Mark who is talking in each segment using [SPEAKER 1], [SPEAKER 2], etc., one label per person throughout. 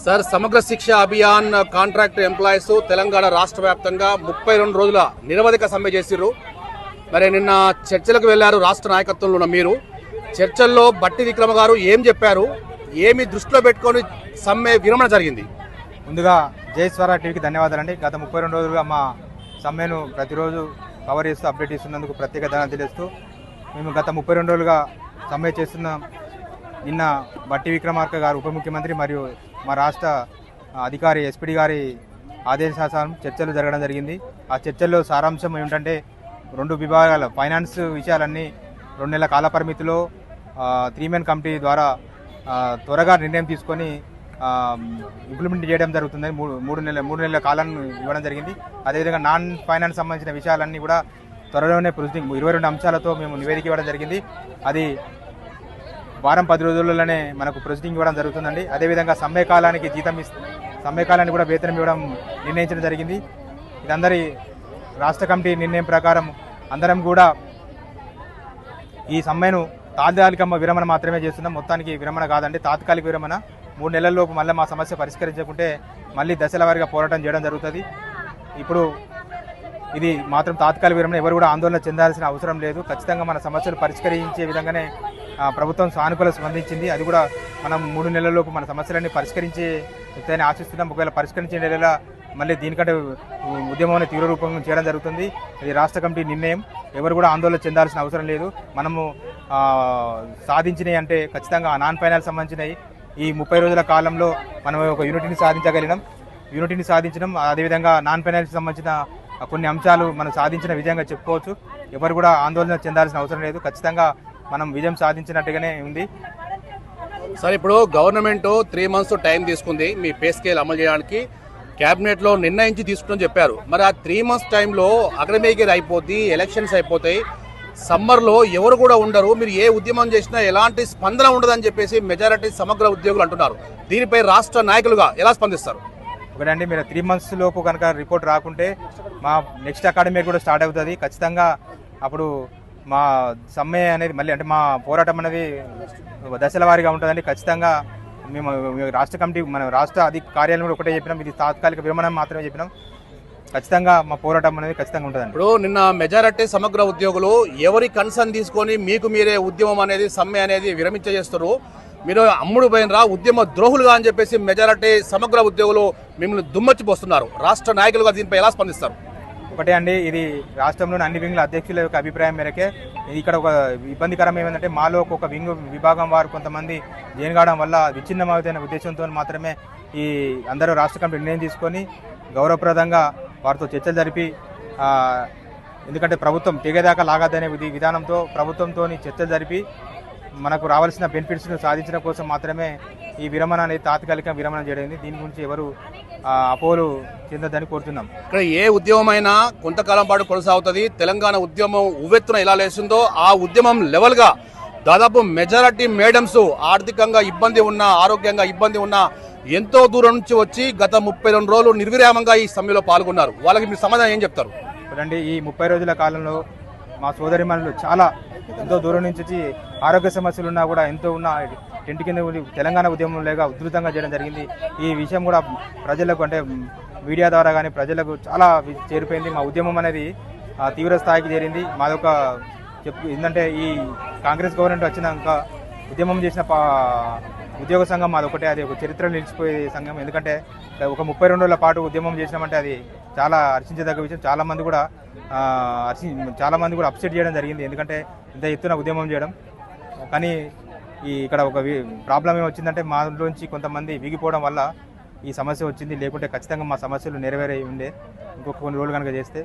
[SPEAKER 1] Sir సమగ్ర శిక్ష Abhiyan contract employees Telangana రాష్ట్ర వ్యాప్తంగా 32 రోజుల నిరవధిక సమ్మె చేసిర్రు. మరి నిన్న చర్చలకు వెళ్లారు రాష్ట్ర నాయకత్వంలో ఉన్న మీరు. చర్చల్లో బట్టి విక్రమ గారు ఏం చెప్పారు, ఏమి దృష్టిలో పెట్టుకొని సమ్మె విరమణ జరిగింది?
[SPEAKER 2] ముందుగా జై స్వరా టీవీకి ధన్యవాదాలండి. గత 32 రోజులుగా మా సమ్మెను ప్రతిరోజు కవర్ చేస్తూ అప్డేట్ ఇస్తున్నందుకు ప్రత్యేక ధన్యవాదాలు తెలియజేస్తూ, మేము గత 32 రోజులుగా సమ్మె చేస్తున్నాం. నిన్న బట్టి విక్రమార్క గారు ఉప ముఖ్యమంత్రి మరియు మా రాష్ట్ర అధికారి ఎస్పీడీ గారి ఆదేశానుసారం చర్చలు జరగడం జరిగింది. ఆ చర్చల్లో సారాంశం ఏమిటంటే 2 విభాగాల ఫైనాన్స్ విషయాలన్నీ 2 నెలల కాల పరిమితిలో 3-మెన్ కమిటీ ద్వారా త్వరగా నిర్ణయం తీసుకొని ఇంప్లిమెంట్ చేయడం జరుగుతుందని మూడు నెలల కాలాన్ని ఇవ్వడం జరిగింది. అదేవిధంగా నాన్ ఫైనాన్స్ సంబంధించిన విషయాలన్నీ కూడా త్వరలోనే ప్రొసీడింగ్ 22 అంశాలతో మేము నివేదిక ఇవ్వడం జరిగింది. అది వారం 10 రోజుల్లోనే మనకు ప్రొసీడింగ్ ఇవ్వడం జరుగుతుందండి. అదేవిధంగా సమ్మె కాలానికి కూడా వేతనం ఇవ్వడం నిర్ణయించడం జరిగింది. ఇదందరి రాష్ట్ర కమిటీ నిర్ణయం ప్రకారం అందరం కూడా ఈ సమ్మెను తాత్కాలిక విరమణ మాత్రమే చేస్తున్నాం. మొత్తానికి విరమణ కాదండి, తాత్కాలిక విరమణ. 3 నెలల్లోపు మళ్ళీ మా సమస్య పరిష్కరించకుంటే మళ్ళీ దశల వారీగా పోరాటం చేయడం జరుగుతుంది. ఇప్పుడు ఇది మాత్రం తాత్కాలిక విరమణ, ఎవరు కూడా ఆందోళన చెందాల్సిన అవసరం లేదు. ఖచ్చితంగా మన సమస్యలు పరిష్కరించే విధంగానే ప్రభుత్వం సానుకూల స్పందించింది. అది కూడా మనం 3 నెలల్లోపు మన సమస్యలన్నీ పరిష్కరించేదని ఆశిస్తున్నాం. ఒకవేళ పరిష్కరించే నెల మళ్ళీ దీనికంటే ఉద్యమం తీవ్ర రూపంగా చేయడం జరుగుతుంది. ఇది రాష్ట్ర కమిటీ నిర్ణయం, ఎవరు కూడా ఆందోళన చెందాల్సిన అవసరం లేదు. మనము సాధించినవి అంటే ఖచ్చితంగా నాన్ ఫైనాన్స్ సంబంధించినవి ఈ 30 రోజుల కాలంలో మనం ఒక యూనిటీని సాధించడం. అదేవిధంగా నాన్ ఫైనాన్స్ సంబంధించిన కొన్ని అంశాలు మనం సాధించిన విజయంగా చెప్పుకోవచ్చు. ఎవరు కూడా ఆందోళన చెందాల్సిన అవసరం లేదు. ఖచ్చితంగా మనం విజయం సాధించినట్టుగానే ఉంది.
[SPEAKER 1] సార్, ఇప్పుడు గవర్నమెంట్ 3 months టైం తీసుకుంది మీ పే స్కేల్ అమలు చేయడానికి, క్యాబినెట్ లో నిర్ణయించి తీసుకుంటామని చెప్పారు. మరి ఆ 3 months టైంలో అగ్రమేగిరి అయిపోద్ది, ఎలక్షన్స్ అయిపోతాయి, సమ్మర్లో ఎవరు కూడా ఉండరు, మీరు ఏ ఉద్యమం చేసినా ఎలాంటి స్పందన ఉండదని చెప్పేసి మెజారిటీ సమగ్ర ఉద్యోగులు అంటున్నారు. దీనిపై రాష్ట్ర నాయకులుగా ఎలా స్పందిస్తారు?
[SPEAKER 2] ఒకటండి, మీరు 3 months లోపు కనుక రిపోర్ట్ రాకుంటే మా నెక్స్ట్ అకాడమీ కూడా స్టార్ట్ అవుతుంది. ఖచ్చితంగా అప్పుడు మా సమ్మె అనేది మళ్ళీ అంటే మా పోరాటం అనేది దశల వారీగా ఉంటుందండి. ఖచ్చితంగా మేము రాష్ట్ర కమిటీ మన రాష్ట్ర కార్యాలయం కూడా ఒకటే చెప్పినాం, ఇది తాత్కాలిక విరమణ మాత్రమే చెప్పినాం. ఖచ్చితంగా మా పోరాటం అనేది ఖచ్చితంగా ఉంటుందండి.
[SPEAKER 1] ఇప్పుడు నిన్న మెజారిటీ సమగ్ర ఉద్యోగులు ఎవరి కన్సర్న్ తీసుకొని మీకు మీరే ఉద్యమం అనేది సమ్మె అనేది విరమించేస్తారు, మీరు అమ్ముడు పోయినరా ఉద్యమ ద్రోహులుగా అని చెప్పేసి మెజారిటీ సమగ్ర ఉద్యోగులు మిమ్మల్ని దుమ్మచ్చిపోస్తున్నారు. రాష్ట్ర నాయకులుగా దీనిపై ఎలా స్పందిస్తారు?
[SPEAKER 2] ఒకటే అండి, ఇది రాష్ట్రంలోని అన్ని వింగ్ల అధ్యక్షుల యొక్క అభిప్రాయం మేరకే. ఇక్కడ ఒక ఇబ్బందికరం ఏమంటే మాలో ఒక వింగ్ విభాగం వారు కొంతమంది జైన్ కావడం వల్ల విచ్ఛిన్నమవుతున్న ఉద్దేశంతో మాత్రమే ఈ అందరూ రాష్ట్ర కమిటీ నిర్ణయం తీసుకొని గౌరవప్రదంగా వారితో చర్చలు జరిపి, ఎందుకంటే ప్రభుత్వం తెగేదాకా లాగదనే విధానంతో ప్రభుత్వంతో చర్చలు జరిపి మనకు రావాల్సిన బెనిఫిట్స్ను సాధించడం కోసం మాత్రమే ఈ విరమణ అనేది తాత్కాలిక విరమణ చేయడం. దీని గురించి ఎవరు అపోలు చెందొద్దని కోరుతున్నాం.
[SPEAKER 1] ఇక్కడ ఏ ఉద్యమమైనా కొంతకాలం పాటు కొనసాగుతుంది. తెలంగాణ ఉద్యమం ఉవ్వెత్తున ఎలా లేచిందో ఆ ఉద్యమం లెవెల్గా దాదాపు మెజారిటీ మేడమ్స్ ఆర్థికంగా ఇబ్బంది ఉన్నా, ఆరోగ్యంగా ఇబ్బంది ఉన్నా ఎంతో దూరం నుంచి వచ్చి గత 32 రోజులు నిర్విరామంగా ఈ సమ్మెలో పాల్గొన్నారు. వాళ్ళకి మీరు సమాధానం ఏం చెప్తారు?
[SPEAKER 2] చూడండి, ఈ 30 రోజుల కాలంలో మా సోదరిమణులు చాలా ఎంతో దూరం నుంచి వచ్చి ఆరోగ్య సమస్యలు ఉన్నా కూడా ఎంతో ఉన్న టెంట్ కింద తెలంగాణ ఉద్యమం లేక ఉధృతంగా చేయడం జరిగింది. ఈ విషయం కూడా ప్రజలకు అంటే మీడియా ద్వారా కానీ ప్రజలకు చాలా చేరిపోయింది. మా ఉద్యమం అనేది తీవ్ర స్థాయికి చేరింది. మాదొక ఏంటంటే ఈ కాంగ్రెస్ గవర్నమెంట్ వచ్చినాక ఉద్యమం చేసిన ఉద్యోగ సంఘం అదొకటే, అది ఒక చరిత్రలో నిలిచిపోయే సంఘం. ఎందుకంటే ఒక 32 రోజుల పాటు ఉద్యమం చేసినామంటే అది చాలా హర్షించదగ్గ విషయం. చాలామంది కూడా అప్సెట్ చేయడం జరిగింది, ఎందుకంటే ఇంత ఎత్తున ఉద్యమం చేయడం. కానీ ఇక్కడ ఒక ప్రాబ్లం ఏమొచ్చిందంటే మాలోంచి కొంతమంది వీగిపోవడం వల్ల ఈ సమస్య వచ్చింది. లేకుంటే ఖచ్చితంగా మా సమస్యలు నెరవేరే ఉండే ఇంకొక కొన్ని రోజులు కనుక చేస్తే.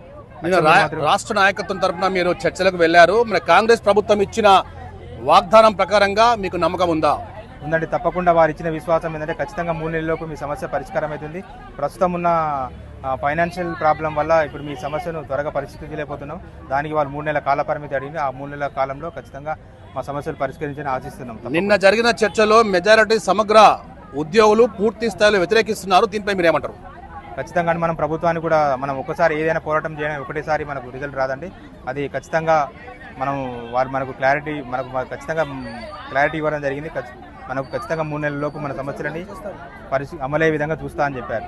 [SPEAKER 1] రాష్ట్ర నాయకత్వం తరఫున మీరు చర్చలకు వెళ్లారు. మన కాంగ్రెస్ ప్రభుత్వం ఇచ్చిన వాగ్దానం ప్రకారంగా మీకు నమ్మకం ఉందా?
[SPEAKER 2] ఉందండి, తప్పకుండా వారు ఇచ్చిన విశ్వాసం ఏంటంటే ఖచ్చితంగా 3 నెలల్లోపు మీ సమస్య పరిష్కారం అవుతుంది. ప్రస్తుతం ఉన్న ఫైనాన్షియల్ ప్రాబ్లం వల్ల ఇప్పుడు మీ సమస్యను త్వరగా పరిష్కరించలేకపోతున్నాం. దానికి వాళ్ళు 3 నెలల కాల పరిమితి అడిగింది. ఆ 3 నెలల కాలంలో ఖచ్చితంగా మా సమస్యలు పరిష్కరించాలని ఆశిస్తున్నాం.
[SPEAKER 1] నిన్న జరిగిన చర్చలో మెజారిటీ సమగ్ర ఉద్యోగులు పూర్తి స్థాయిలో వ్యతిరేకిస్తున్నారు. దీనిపై మీరు ఏమంటారు?
[SPEAKER 2] ఖచ్చితంగా మనం ప్రభుత్వాన్ని కూడా మనం ఒక్కసారి ఏదైనా పోరాటం చేయడం ఒకటేసారి మనకు రిజల్ట్ రాదండి. అది ఖచ్చితంగా మనం వారు మనకు ఖచ్చితంగా క్లారిటీ ఇవ్వడం జరిగింది. మనకు ఖచ్చితంగా 3 నెలల లోపు మన సమస్యలని అమలయ్యే విధంగా చూస్తా అని చెప్పారు.